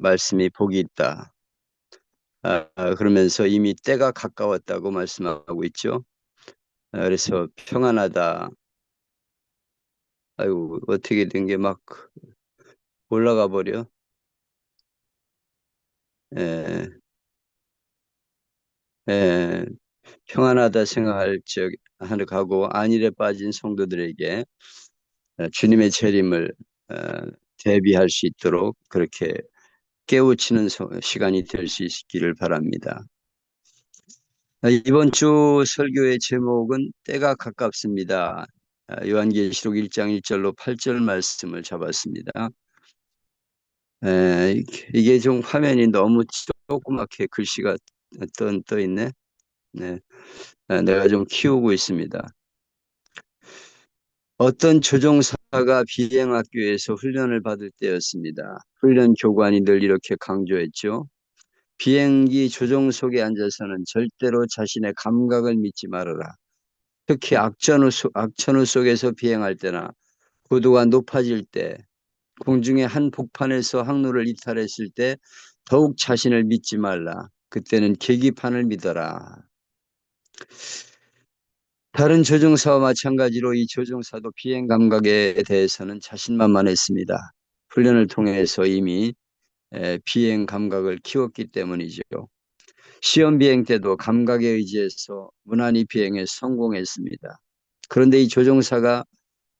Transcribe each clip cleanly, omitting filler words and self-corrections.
말씀이 복이 있다. 그러면서 이미 때가 가까웠다고 말씀하고 있죠. 그래서 평안하다. 아이고, 어떻게 된 게 막 올라가 버려. 에, 에, 평안하다 생각할 적 하고 안일에 빠진 성도들에게 주님의 재림을 어, 대비할 수 있도록 그렇게 깨우치는 시간이 될 수 있기를 바랍니다. 이번 주 설교의 제목은 때가 가깝습니다. 요한계시록 1장 1절로 8절 말씀을 잡았습니다. 이게 좀 화면이 너무 조그맣게 글씨가 떠 있네. 네, 내가 좀 키우고 있습니다. 어떤 조종사가 비행학교에서 훈련을 받을 때였습니다. 훈련 교관이 늘 이렇게 강조했죠. 비행기 조종석에 앉아서는 절대로 자신의 감각을 믿지 말아라. 특히 악천후 속에서 비행할 때나 고도가 높아질 때, 공중의 한 복판에서 항로를 이탈했을 때 더욱 자신을 믿지 말라. 그때는 계기판을 믿어라. 다른 조종사와 마찬가지로 이 조종사도 비행 감각에 대해서는 자신만만했습니다. 훈련을 통해서 이미 비행 감각을 키웠기 때문이죠. 시험 비행 때도 감각에 의지해서 무난히 비행에 성공했습니다. 그런데 이 조종사가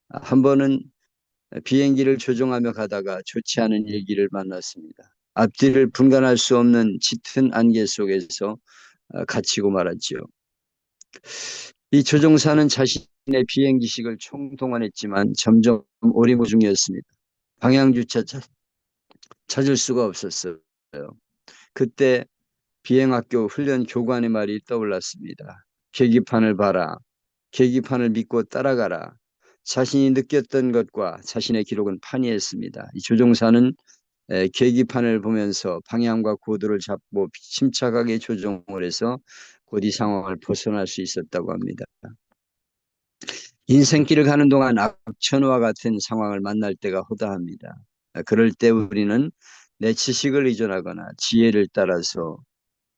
한 번은 비행기를 조종하며 가다가 좋지 않은 일기를 만났습니다. 앞뒤를 분간할 수 없는 짙은 안개 속에서 갇히고 말았지요. 이 조종사는 자신의 비행 지식을 총동원했지만 점점 오리무중이었습니다. 방향주차 찾을 수가 없었어요. 그때 비행학교 훈련 교관의 말이 떠올랐습니다. 계기판을 봐라. 계기판을 믿고 따라가라. 자신이 느꼈던 것과 자신의 기록은 판이했습니다. 이 조종사는 계기판을 보면서 방향과 고도를 잡고 침착하게 조종을 해서 곧 이 상황을 벗어날 수 있었다고 합니다. 인생길을 가는 동안 악천후와 같은 상황을 만날 때가 허다합니다. 그럴 때 우리는 내 지식을 의존하거나 지혜를 따라서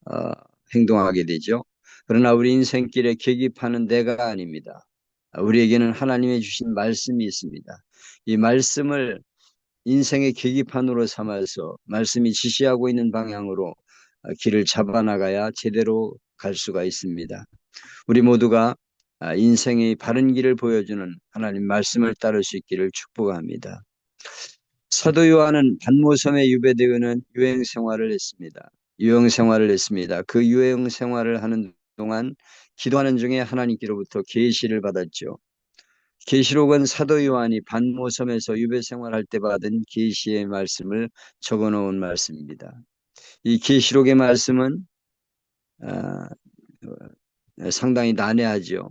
어, 행동하게 되죠. 그러나 우리 인생길의 계기판은 내가 아닙니다. 우리에게는 하나님의 주신 말씀이 있습니다. 이 말씀을 인생의 계기판으로 삼아서 말씀이 지시하고 있는 방향으로 길을 잡아나가야 제대로 갈 수가 있습니다. 우리 모두가 인생의 바른 길을 보여주는 하나님 말씀을 따를 수 있기를 축복합니다. 사도 요한은 반모섬에 유배되어는 유행 생활을 했습니다. 유행 생활을 했습니다. 그 유행 생활을 하는 동안 기도하는 중에 하나님께로부터 계시를 받았죠. 계시록은 사도 요한이 반모섬에서 유배 생활할 때 받은 계시의 말씀을 적어 놓은 말씀입니다. 이 계시록의 말씀은 상당히 난해하죠.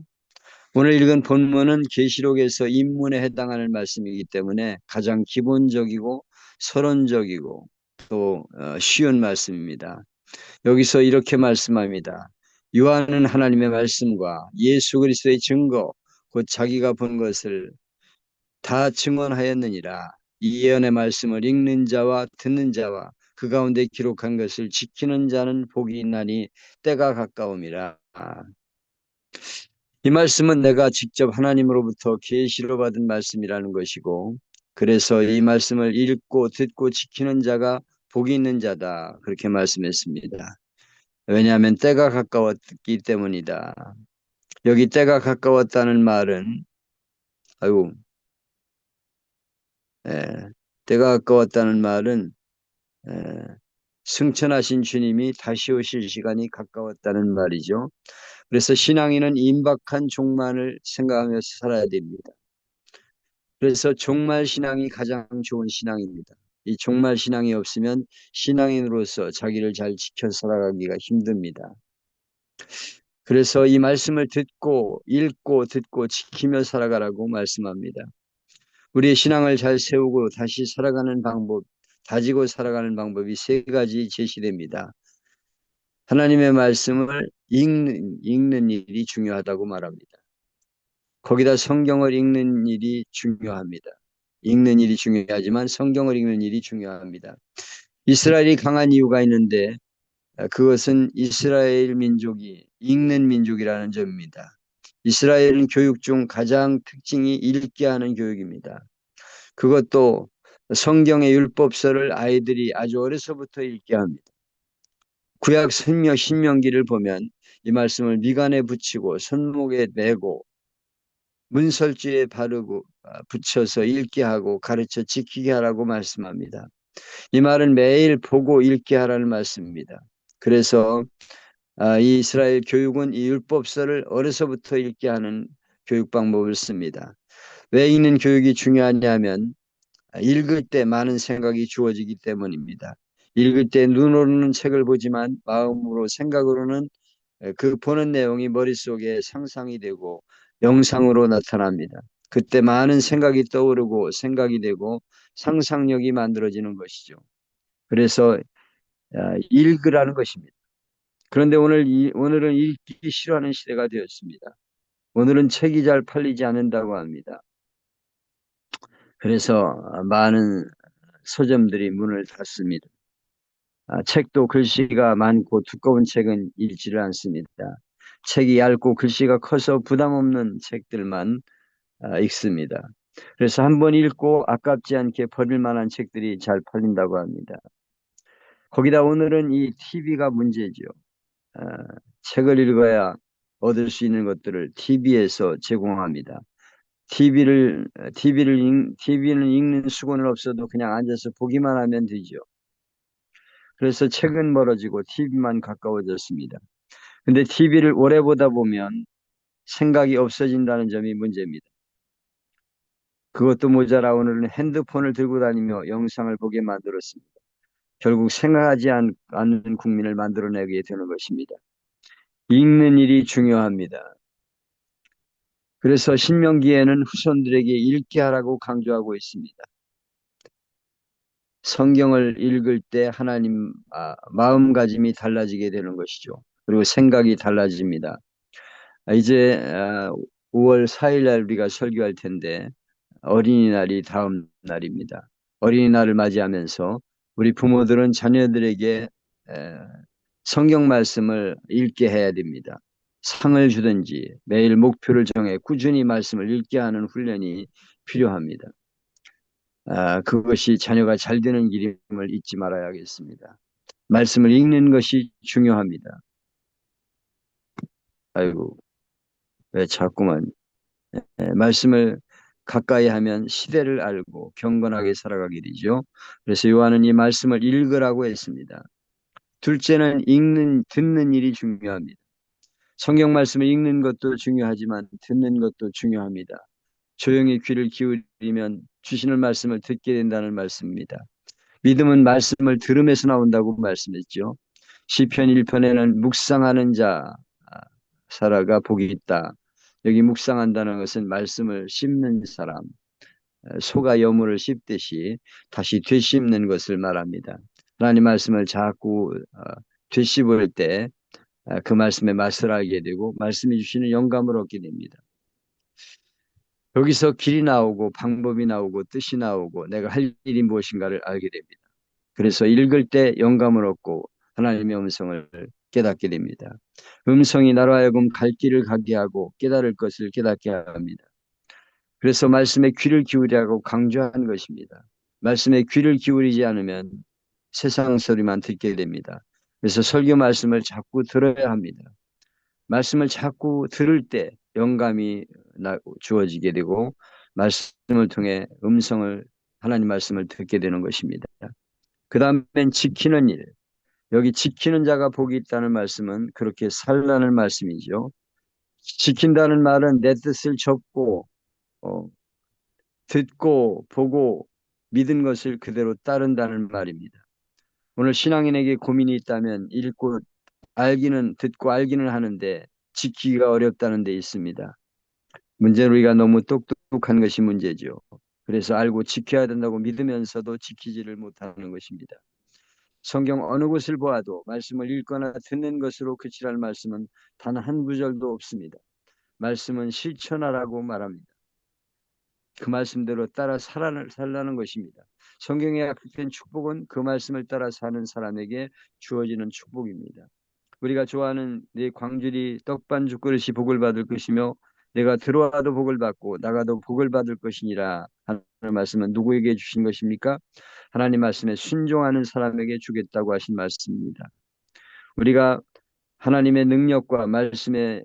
오늘 읽은 본문은 계시록에서 인문에 해당하는 말씀이기 때문에 가장 기본적이고 서론적이고 또 쉬운 말씀입니다. 여기서 이렇게 말씀합니다. 요한은 하나님의 말씀과 예수 그리스도의 증거 곧 자기가 본 것을 다 증언하였느니라. 이 예언의 말씀을 읽는 자와 듣는 자와 그 가운데 기록한 것을 지키는 자는 복이 있나니 때가 가까움이라. 이 말씀은 내가 직접 하나님으로부터 계시로 받은 말씀이라는 것이고, 그래서 이 말씀을 읽고 듣고 지키는 자가 복이 있는 자다, 그렇게 말씀했습니다. 왜냐하면 때가 가까웠기 때문이다. 여기 때가 가까웠다는 말은 아이고, 예, 때가 가까웠다는 말은 예, 승천하신 주님이 다시 오실 시간이 가까웠다는 말이죠. 그래서 신앙인은 임박한 종말을 생각하며 살아야 됩니다. 그래서 종말 신앙이 가장 좋은 신앙입니다. 이 종말 신앙이 없으면 신앙인으로서 자기를 잘 지켜 살아가기가 힘듭니다. 그래서 이 말씀을 듣고 읽고 듣고 지키며 살아가라고 말씀합니다. 우리의 신앙을 잘 세우고 다시 살아가는 방법, 다지고 살아가는 방법이 세 가지 제시됩니다. 하나님의 말씀을 읽는 일이 중요하다고 말합니다. 거기다 성경을 읽는 일이 중요합니다. 읽는 일이 중요하지만 성경을 읽는 일이 중요합니다. 이스라엘이 강한 이유가 있는데 그것은 이스라엘 민족이 읽는 민족이라는 점입니다. 이스라엘은 교육 중 가장 특징이 읽게 하는 교육입니다. 그것도 성경의 율법서를 아이들이 아주 어려서부터 읽게 합니다. 구약 신명기를 보면 이 말씀을 미간에 붙이고 손목에 메고 문설주에 바르고 붙여서 읽게 하고 가르쳐 지키게 하라고 말씀합니다. 이 말은 매일 보고 읽게 하라는 말씀입니다. 그래서 이 이스라엘 교육은 이 율법서를 어려서부터 읽게 하는 교육 방법을 씁니다. 왜 읽는 교육이 중요하냐면 읽을 때 많은 생각이 주어지기 때문입니다. 읽을 때 눈으로는 책을 보지만 마음으로 생각으로는 그 보는 내용이 머릿속에 상상이 되고 영상으로 나타납니다. 그때 많은 생각이 떠오르고 생각이 되고 상상력이 만들어지는 것이죠. 그래서 읽으라는 것입니다. 그런데 오늘은 읽기 싫어하는 시대가 되었습니다. 오늘은 책이 잘 팔리지 않는다고 합니다. 그래서 많은 서점들이 문을 닫습니다. 책도 글씨가 많고 두꺼운 책은 읽지를 않습니다. 책이 얇고 글씨가 커서 부담 없는 책들만 읽습니다. 그래서 한번 읽고 아깝지 않게 버릴 만한 책들이 잘 팔린다고 합니다. 거기다 오늘은 이 TV가 문제죠. 어, 책을 읽어야 얻을 수 있는 것들을 TV에서 제공합니다. TV는 읽는 수고는 없어도 그냥 앉아서 보기만 하면 되죠. 그래서 책은 멀어지고 TV만 가까워졌습니다. 근데 TV를 오래 보다 보면 생각이 없어진다는 점이 문제입니다. 그것도 모자라 오늘은 핸드폰을 들고 다니며 영상을 보게 만들었습니다. 결국 생각하지 않는 국민을 만들어내게 되는 것입니다. 읽는 일이 중요합니다. 그래서 신명기에는 후손들에게 읽게 하라고 강조하고 있습니다. 성경을 읽을 때 하나님 마음가짐이 달라지게 되는 것이죠. 그리고 생각이 달라집니다. 이제 5월 4일 날 우리가 설교할 텐데 어린이날이 다음 날입니다. 어린이날을 맞이하면서 우리 부모들은 자녀들에게 성경 말씀을 읽게 해야 됩니다. 상을 주든지 매일 목표를 정해 꾸준히 말씀을 읽게 하는 훈련이 필요합니다. 그것이 자녀가 잘 되는 길임을 잊지 말아야겠습니다. 말씀을 읽는 것이 중요합니다. 아이고, 왜 자꾸만 말씀을 가까이 하면 시대를 알고 경건하게 살아가게 되죠. 그래서 요한은 이 말씀을 읽으라고 했습니다. 둘째는 듣는 일이 중요합니다. 성경 말씀을 읽는 것도 중요하지만 듣는 것도 중요합니다. 조용히 귀를 기울이면 주시는 말씀을 듣게 된다는 말씀입니다. 믿음은 말씀을 들음에서 나온다고 말씀했죠. 시편 1편에는 묵상하는 자 사라가 복이 있다. 여기 묵상한다는 것은 말씀을 씹는 사람, 소가 여물을 씹듯이 다시 되씹는 것을 말합니다. 하나님 말씀을 자꾸 되씹을 때 그 말씀의 맛을 알게 되고 말씀이 주시는 영감을 얻게 됩니다. 여기서 길이 나오고 방법이 나오고 뜻이 나오고 내가 할 일이 무엇인가를 알게 됩니다. 그래서 읽을 때 영감을 얻고 하나님의 음성을 깨닫게 됩니다. 음성이 나로 하여금 갈 길을 가게 하고 깨달을 것을 깨닫게 합니다. 그래서 말씀에 귀를 기울이라고 강조한 것입니다. 말씀에 귀를 기울이지 않으면 세상 소리만 듣게 됩니다. 그래서 설교 말씀을 자꾸 들어야 합니다. 말씀을 자꾸 들을 때 영감이 주어지게 되고 말씀을 통해 하나님 말씀을 듣게 되는 것입니다. 그 다음엔 지키는 일. 여기 지키는 자가 복이 있다는 말씀은 그렇게 살라는 말씀이죠. 지킨다는 말은 내 뜻을 접고 어, 듣고 보고 믿은 것을 그대로 따른다는 말입니다. 오늘 신앙인에게 고민이 있다면 듣고 알기는 하는데 지키기가 어렵다는 데 있습니다. 문제는 우리가 너무 똑똑한 것이 문제죠. 그래서 알고 지켜야 된다고 믿으면서도 지키지를 못하는 것입니다. 성경 어느 곳을 보아도 말씀을 읽거나 듣는 것으로 그치라는 말씀은 단 한 구절도 없습니다. 말씀은 실천하라고 말합니다. 그 말씀대로 따라 살라는 것입니다. 성경에 약속된 축복은 그 말씀을 따라 사는 사람에게 주어지는 축복입니다. 우리가 좋아하는 네 광주리 떡반죽 그릇이 복을 받을 것이며 내가 들어와도 복을 받고 나가도 복을 받을 것이니라 하는 말씀은 누구에게 주신 것입니까? 하나님 말씀에 순종하는 사람에게 주겠다고 하신 말씀입니다. 우리가 하나님의 능력과 말씀의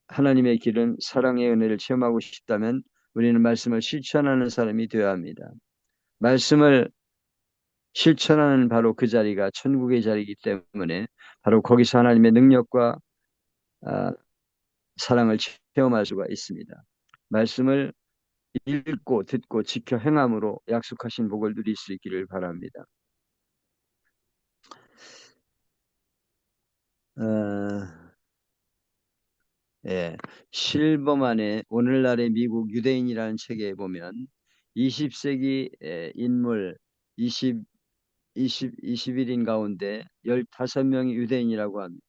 하나님의 길은 사랑의 은혜를 체험하고 싶다면 우리는 말씀을 실천하는 사람이 되어야 합니다. 말씀을 실천하는 바로 그 자리가 천국의 자리이기 때문에 바로 거기서 하나님의 능력과 아, 사랑을 체험할 수가 있습니다. 말씀을 읽고 듣고 지켜 행함으로 약속하신 복을 누릴 수 있기를 바랍니다. 예, 실버만의 오늘날의 미국 유대인이라는 책에 보면 20세기 인물 20, 21인 가운데 15명이 유대인이라고 합니다.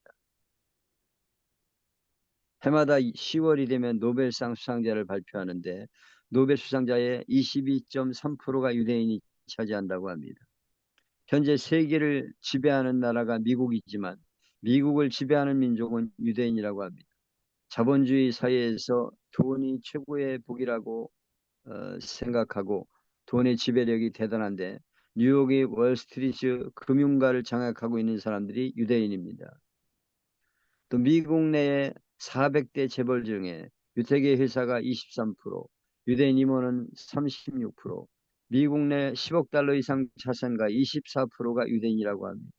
해마다 10월이 되면 노벨상 수상자를 발표하는데 노벨 수상자의 22.3%가 유대인이 차지한다고 합니다. 현재 세계를 지배하는 나라가 미국이지만 미국을 지배하는 민족은 유대인이라고 합니다. 자본주의 사회에서 돈이 최고의 복이라고 생각하고 돈의 지배력이 대단한데 뉴욕의 월스트리트 금융가를 장악하고 있는 사람들이 유대인입니다. 또 미국 내에 400대 재벌 중에 유태계 회사가 23%, 유대인 임원은 36%, 미국 내 10억 달러 이상 자산가 24%가 유대인이라고 합니다.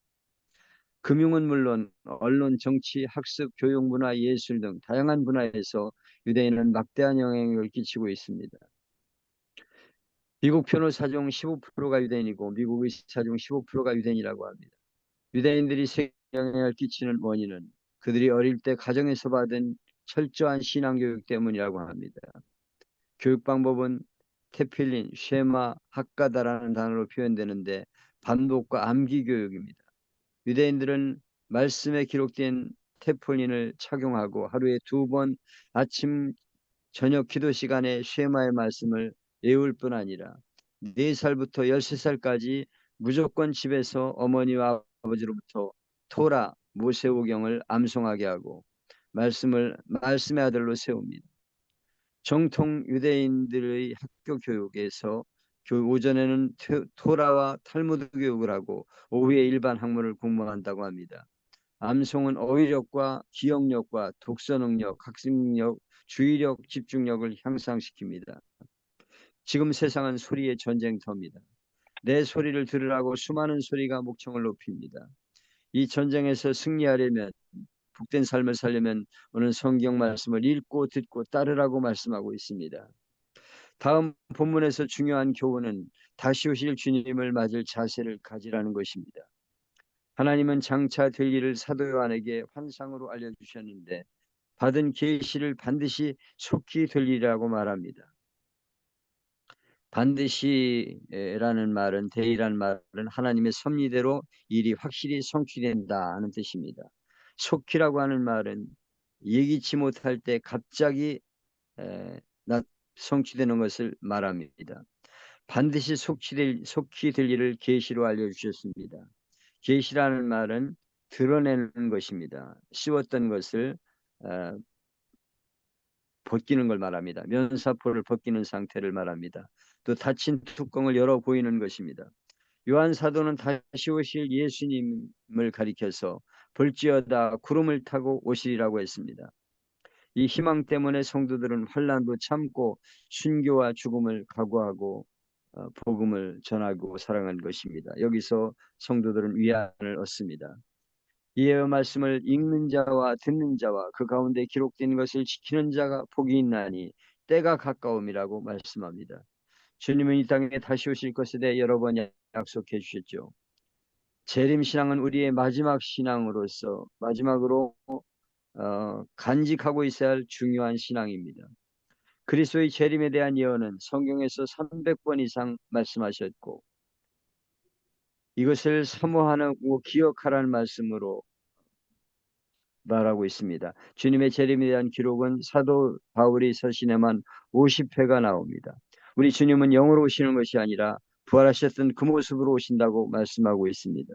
금융은 물론 언론, 정치, 학습, 교육, 문화, 예술 등 다양한 분야에서 유대인은 막대한 영향력을 끼치고 있습니다. 미국 변호사 중 15%가 유대인이고 미국 의사 중 15%가 유대인이라고 합니다. 유대인들이 세계에 영향을 끼치는 원인은 그들이 어릴 때 가정에서 받은 철저한 신앙교육 때문이라고 합니다. 교육 방법은 테필린, 쉐마, 학가다라는 단어로 표현되는데 반복과 암기 교육입니다. 유대인들은 말씀에 기록된 테폴린을 착용하고 하루에 2번 아침 저녁 기도 시간에 쉐마의 말씀을 외울 뿐 아니라 4살부터 13살까지 무조건 집에서 어머니와 아버지로부터 토라 모세오경을 암송하게 하고 말씀의 아들로 세웁니다. 정통 유대인들의 학교 교육에서 오전에는 토라와 탈무드 교육을 하고 오후에 일반 학문을 공부한다고 합니다. 암송은 어휘력과 기억력과 독서 능력, 학습 능력, 주의력, 집중력을 향상시킵니다. 지금 세상은 소리의 전쟁터입니다. 내 소리를 들으라고 수많은 소리가 목청을 높입니다. 이 전쟁에서 승리하려면 복된 삶을 살려면 오늘 성경 말씀을 읽고 듣고 따르라고 말씀하고 있습니다. 다음 본문에서 중요한 교훈은 다시 오실 주님을 맞을 자세를 가지라는 것입니다. 하나님은 장차 될 일을 사도 요한에게 환상으로 알려주셨는데 받은 계시를 반드시 속히 될 일이라고 말합니다. 반드시라는 말은 대의라는 말은 하나님의 섭리대로 일이 확실히 성취된다는 뜻입니다. 속히라고 하는 말은 예기치 못할 때 갑자기 성취되는 것을 말합니다. 반드시 속히 될 일을 계시로 알려주셨습니다. 계시라는 말은 드러내는 것입니다. 씌웠던 것을 어, 벗기는 걸 말합니다. 면사포를 벗기는 상태를 말합니다. 또 닫힌 뚜껑을 열어 보이는 것입니다. 요한 사도는 다시 오실 예수님을 가리켜서 볼지어다 구름을 타고 오시리라고 했습니다. 이 희망 때문에 성도들은 환난도 참고 순교와 죽음을 각오하고 복음을 전하고 살아간 것입니다. 여기서 성도들은 위안을 얻습니다. 이의 말씀을 읽는 자와 듣는 자와 그 가운데 기록된 것을 지키는 자가 복이 있나니 때가 가까움이라고 말씀합니다. 주님은 이 땅에 다시 오실 것에 대해 여러 번 약속해 주셨죠. 재림신앙은 우리의 마지막 신앙으로서 마지막으로 간직하고 있어야 할 중요한 신앙입니다. 그리스도의 재림에 대한 예언은 성경에서 300번 이상 말씀하셨고 이것을 사모하고 기억하라는 말씀으로 말하고 있습니다. 주님의 재림에 대한 기록은 사도 바울이 서신에만 50회가 나옵니다. 우리 주님은 영으로 오시는 것이 아니라 부활하셨던 그 모습으로 오신다고 말씀하고 있습니다.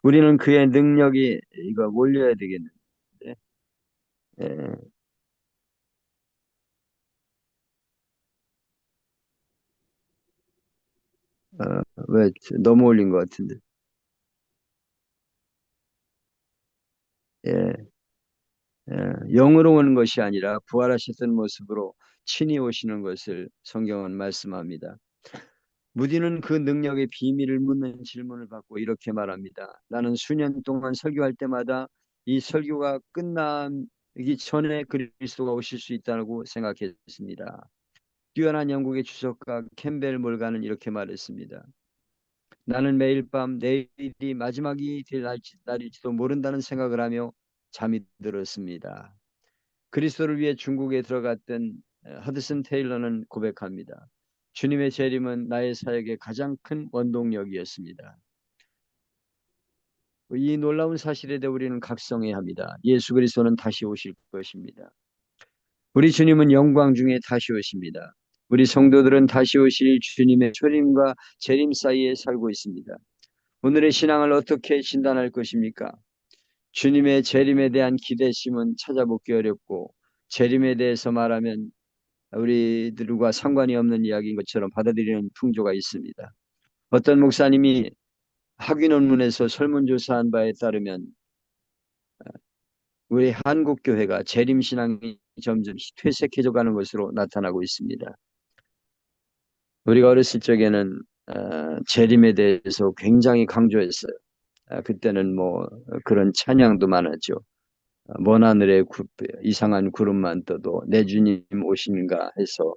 우리는 그의 능력이 이거 몰려야 되겠는데, 예, 왜 너무 올린 것 같은데, 예, 영으로 오는 것이 아니라 부활하셨던 모습으로 친히 오시는 것을 성경은 말씀합니다. 무디는 그 능력의 비밀을 묻는 질문을 받고 이렇게 말합니다. 나는 수년 동안 설교할 때마다 이 설교가 끝나기 전에 그리스도가 오실 수 있다고 생각했습니다. 뛰어난 영국의 주석가 캠벨 몰가는 이렇게 말했습니다. 나는 매일 밤 내일이 마지막이 될 날일지도 모른다는 생각을 하며 잠이 들었습니다. 그리스도를 위해 중국에 들어갔던 허드슨 테일러는 고백합니다. 주님의 재림은 나의 사역의 가장 큰 원동력이었습니다. 이 놀라운 사실에 대해 우리는 각성해야 합니다. 예수 그리스도는 다시 오실 것입니다. 우리 주님은 영광 중에 다시 오십니다. 우리 성도들은 다시 오실 주님의 초림과 재림 사이에 살고 있습니다. 오늘의 신앙을 어떻게 진단할 것입니까? 주님의 재림에 대한 기대심은 찾아보기 어렵고 재림에 대해서 말하면 우리들과 상관이 없는 이야기인 것처럼 받아들이는 풍조가 있습니다. 어떤 목사님이 학위 논문에서 설문조사한 바에 따르면 우리 한국 교회가 재림 신앙이 점점 퇴색해져 가는 것으로 나타나고 있습니다. 우리가 어렸을 적에는 재림에 대해서 굉장히 강조했어요. 그때는 뭐 그런 찬양도 많았죠. 먼 하늘에 이상한 구름만 떠도 내 주님 오시는가 해서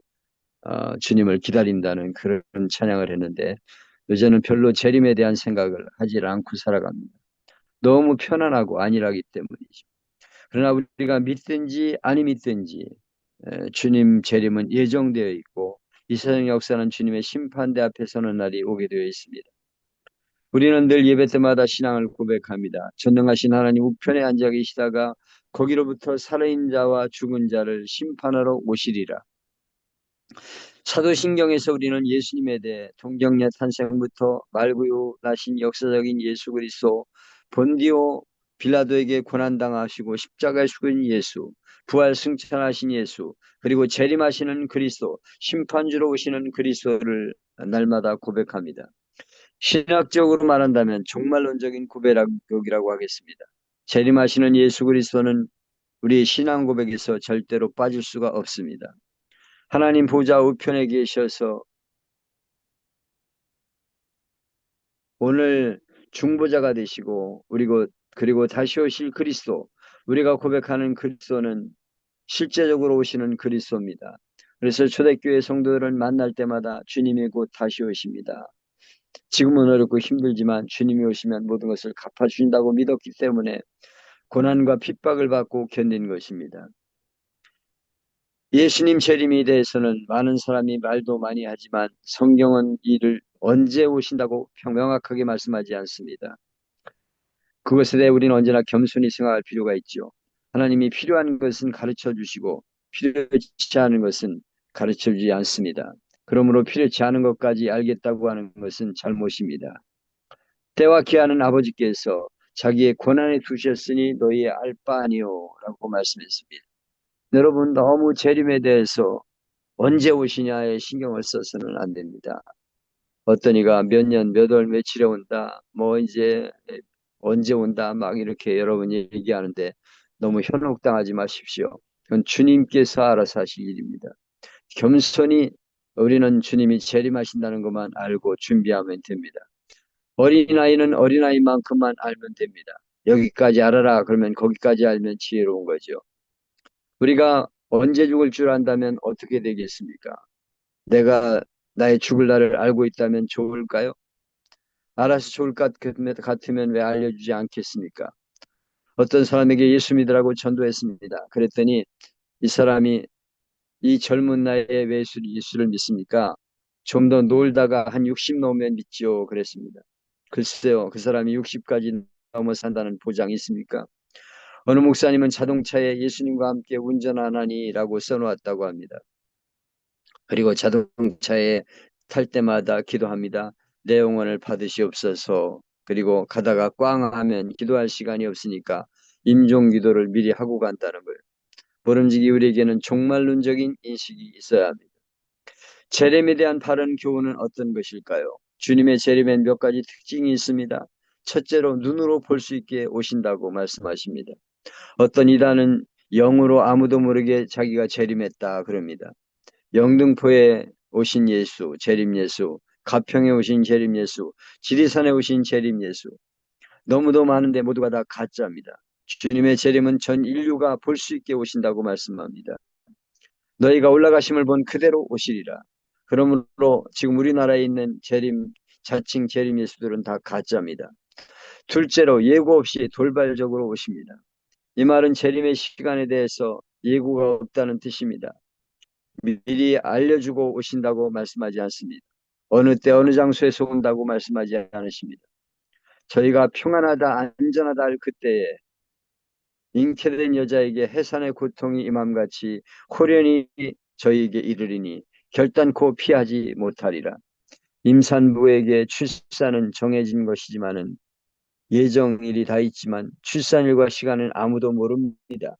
주님을 기다린다는 그런 찬양을 했는데 요새는 별로 재림에 대한 생각을 하지 않고 살아갑니다. 너무 편안하고 안일하기 때문이죠. 그러나 우리가 믿든지 아니 믿든지 주님 재림은 예정되어 있고 이 세상 역사는 주님의 심판대 앞에 서는 날이 오게 되어 있습니다. 우리는 늘 예배 때마다 신앙을 고백합니다. 전능하신 하나님 우편에 앉아 계시다가 거기로부터 살아있는 자와 죽은 자를 심판하러 오시리라. 사도신경에서 우리는 예수님에 대해 동정녀 탄생부터 말구유 나신 역사적인 예수 그리스도, 본디오 빌라도에게 고난당하시고 십자가에 죽은 예수, 부활 승천하신 예수, 그리고 재림하시는 그리스도, 심판주로 오시는 그리스도를 날마다 고백합니다. 신학적으로 말한다면 종말론적인 고백이라고 하겠습니다. 재림하시는 예수 그리스도는 우리의 신앙 고백에서 절대로 빠질 수가 없습니다. 하나님 보좌 우편에 계셔서 오늘 중보자가 되시고 그리고 다시 오실 그리스도, 우리가 고백하는 그리스도는 실제적으로 오시는 그리스도입니다. 그래서 초대교회 성도들은 만날 때마다 주님이 곧 다시 오십니다. 지금은 어렵고 힘들지만 주님이 오시면 모든 것을 갚아주신다고 믿었기 때문에 고난과 핍박을 받고 견딘 것입니다. 예수님 재림에 대해서는 많은 사람이 말도 많이 하지만 성경은 이를 언제 오신다고 명확하게 말씀하지 않습니다. 그것에 대해 우리는 언제나 겸손히 생각할 필요가 있죠. 하나님이 필요한 것은 가르쳐 주시고 필요치 않은 것은 가르쳐 주지 않습니다. 그러므로 필요치 않은 것까지 알겠다고 하는 것은 잘못입니다. 때와 기한은 아버지께서 자기의 권한에 두셨으니 너희 알 바 아니요 라고 말씀했습니다. 여러분 너무 재림에 대해서 언제 오시냐에 신경을 써서는 안 됩니다. 어떤 이가 몇 년, 몇 월, 며칠에 온다, 뭐 이제 언제 온다, 막 이렇게 여러분이 얘기하는데 너무 현혹당하지 마십시오. 그건 주님께서 알아서 하실 일입니다. 겸손히 우리는 주님이 재림하신다는 것만 알고 준비하면 됩니다. 어린아이는 어린아이만큼만 알면 됩니다. 여기까지 알아라 그러면 거기까지 알면 지혜로운 거죠. 우리가 언제 죽을 줄 안다면 어떻게 되겠습니까? 내가 나의 죽을 날을 알고 있다면 좋을까요? 알아서 좋을 것 같으면 왜 알려주지 않겠습니까? 어떤 사람에게 예수 믿으라고 전도했습니다. 그랬더니 이 사람이 이 젊은 나이에 왜 예수를 믿습니까? 좀 더 놀다가 한 60 넘으면 믿지요. 그랬습니다. 글쎄요, 그 사람이 60까지 넘어 산다는 보장이 있습니까? 어느 목사님은 자동차에 예수님과 함께 운전하나니라고 써놓았다고 합니다. 그리고 자동차에 탈 때마다 기도합니다. 내 영혼을 받으시옵소서. 그리고 가다가 꽝 하면 기도할 시간이 없으니까 임종 기도를 미리 하고 간다는 거예요. 모름지기 우리에게는 종말론적인 인식이 있어야 합니다. 재림에 대한 바른 교훈은 어떤 것일까요? 주님의 재림엔 몇 가지 특징이 있습니다. 첫째로 눈으로 볼 수 있게 오신다고 말씀하십니다. 어떤 이단은 영으로 아무도 모르게 자기가 재림했다 그럽니다. 영등포에 오신 예수, 재림 예수, 가평에 오신 재림 예수, 지리산에 오신 재림 예수, 너무도 많은데 모두가 다 가짜입니다. 주님의 재림은 전 인류가 볼 수 있게 오신다고 말씀합니다. 너희가 올라가심을 본 그대로 오시리라. 그러므로 지금 우리나라에 있는 재림, 자칭 재림 예수들은 다 가짜입니다. 둘째로 예고 없이 돌발적으로 오십니다. 이 말은 재림의 시간에 대해서 예고가 없다는 뜻입니다. 미리 알려주고 오신다고 말씀하지 않습니다. 어느 때 어느 장소에서 온다고 말씀하지 않으십니다. 저희가 평안하다 안전하다 할 그때에 잉태된 여자에게 해산의 고통이 임함같이 호련히 저희에게 이르리니 결단코 피하지 못하리라. 임산부에게 출산은 정해진 것이지만은 예정일이 다 있지만 출산일과 시간은 아무도 모릅니다.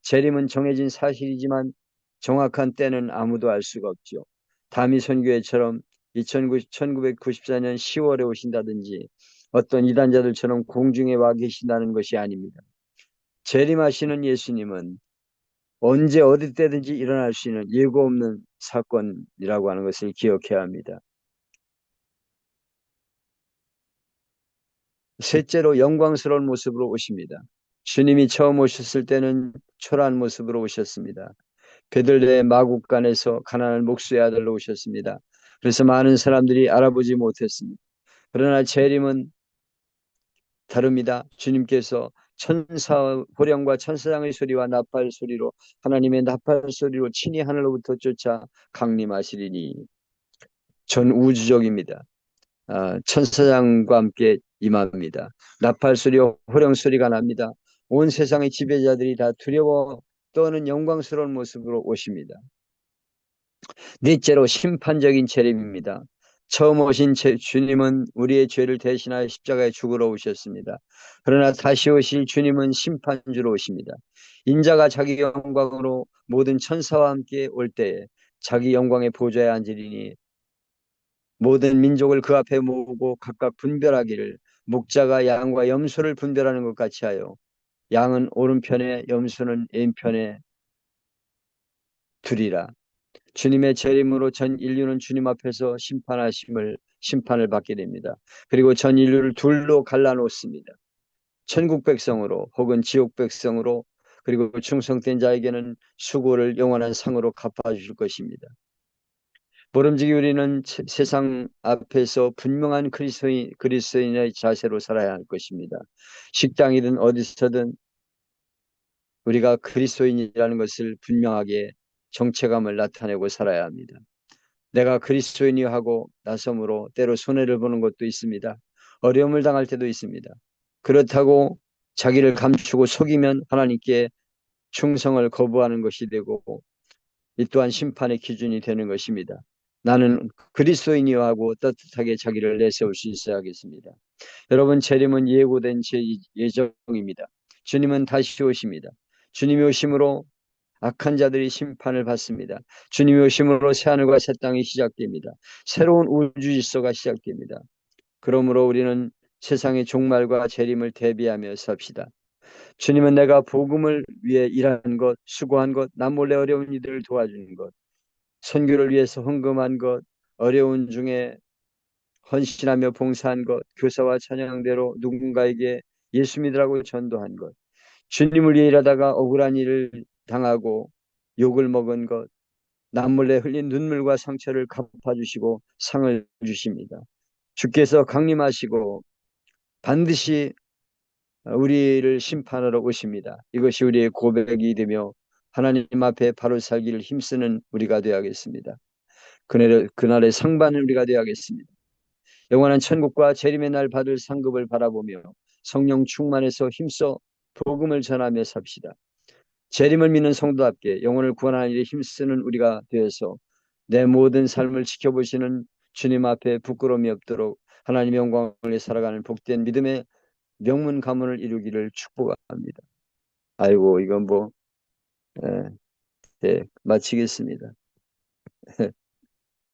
재림은 정해진 사실이지만 정확한 때는 아무도 알 수가 없죠. 다미 선교회처럼 1994년 10월에 오신다든지 어떤 이단자들처럼 공중에 와 계신다는 것이 아닙니다. 재림하시는 예수님은 언제 어디 때든지 일어날 수 있는 예고 없는 사건이라고 하는 것을 기억해야 합니다. 셋째로 영광스러운 모습으로 오십니다. 주님이 처음 오셨을 때는 초라한 모습으로 오셨습니다. 베들레헴 마국간에서 가난한 목수의 아들로 오셨습니다. 그래서 많은 사람들이 알아보지 못했습니다. 그러나 재림은 다릅니다. 주님께서 천사 호령과 천사장의 소리와 나팔 소리로 하나님의 나팔 소리로 친히 하늘로부터 쫓아 강림하시리니 전 우주적입니다. 천사장과 함께 임합니다. 나팔 소리와 호령 소리가 납니다. 온 세상의 지배자들이 다 두려워 떠는 영광스러운 모습으로 오십니다. 넷째로 심판적인 재림입니다. 처음 오신 주님은 우리의 죄를 대신하여 십자가에 죽으러 오셨습니다. 그러나 다시 오실 주님은 심판주로 오십니다. 인자가 자기 영광으로 모든 천사와 함께 올 때에 자기 영광의 보좌에 앉으리니 모든 민족을 그 앞에 모으고 각각 분별하기를 목자가 양과 염소를 분별하는 것 같이 하여 양은 오른편에 염소는 왼편에 두리라. 주님의 재림으로 전 인류는 주님 앞에서 심판을 받게 됩니다. 그리고 전 인류를 둘로 갈라놓습니다. 천국 백성으로 혹은 지옥 백성으로, 그리고 충성된 자에게는 수고를 영원한 상으로 갚아주실 것입니다. 모름지기 우리는 세상 앞에서 분명한 그리스도인의 자세로 살아야 할 것입니다. 식당이든 어디서든 우리가 그리스도인이라는 것을 분명하게 정체감을 나타내고 살아야 합니다. 내가 그리스도인이 하고 나섬으로 때로 손해를 보는 것도 있습니다. 어려움을 당할 때도 있습니다. 그렇다고 자기를 감추고 속이면 하나님께 충성을 거부하는 것이 되고 이 또한 심판의 기준이 되는 것입니다. 나는 그리스도인이여 하고 떳떳하게 자기를 내세울 수 있어야겠습니다. 여러분, 재림은 예고된 제 예정입니다. 주님은 다시 오십니다. 주님이 오심으로 악한 자들이 심판을 받습니다. 주님이 오심으로 새하늘과 새 땅이 시작됩니다. 새로운 우주 질서가 시작됩니다. 그러므로 우리는 세상의 종말과 재림을 대비하며 삽시다. 주님은 내가 복음을 위해 일한 것, 수고한 것, 남몰래 어려운 이들을 도와주는 것, 선교를 위해서 헌금한 것, 어려운 중에 헌신하며 봉사한 것, 교사와 찬양대로 누군가에게 예수 믿으라고 전도한 것, 주님을 위해 일하다가 억울한 일을 당하고 욕을 먹은 것, 남몰래 흘린 눈물과 상처를 갚아주시고 상을 주십니다. 주께서 강림하시고 반드시 우리를 심판하러 오십니다. 이것이 우리의 고백이 되며 하나님 앞에 바로 살기를 힘쓰는 우리가 되어야겠습니다. 그날의 상반은 우리가 되어야겠습니다. 영원한 천국과 재림의 날 받을 상급을 바라보며 성령 충만해서 힘써 복음을 전하며 삽시다. 재림을 믿는 성도답게 영혼을 구원하는 일에 힘쓰는 우리가 되어서 내 모든 삶을 지켜보시는 주님 앞에 부끄러움이 없도록 하나님의 영광을 위해 살아가는 복된 믿음의 명문 가문을 이루기를 축복합니다. 아이고 이건 뭐 예, 예, 마치겠습니다.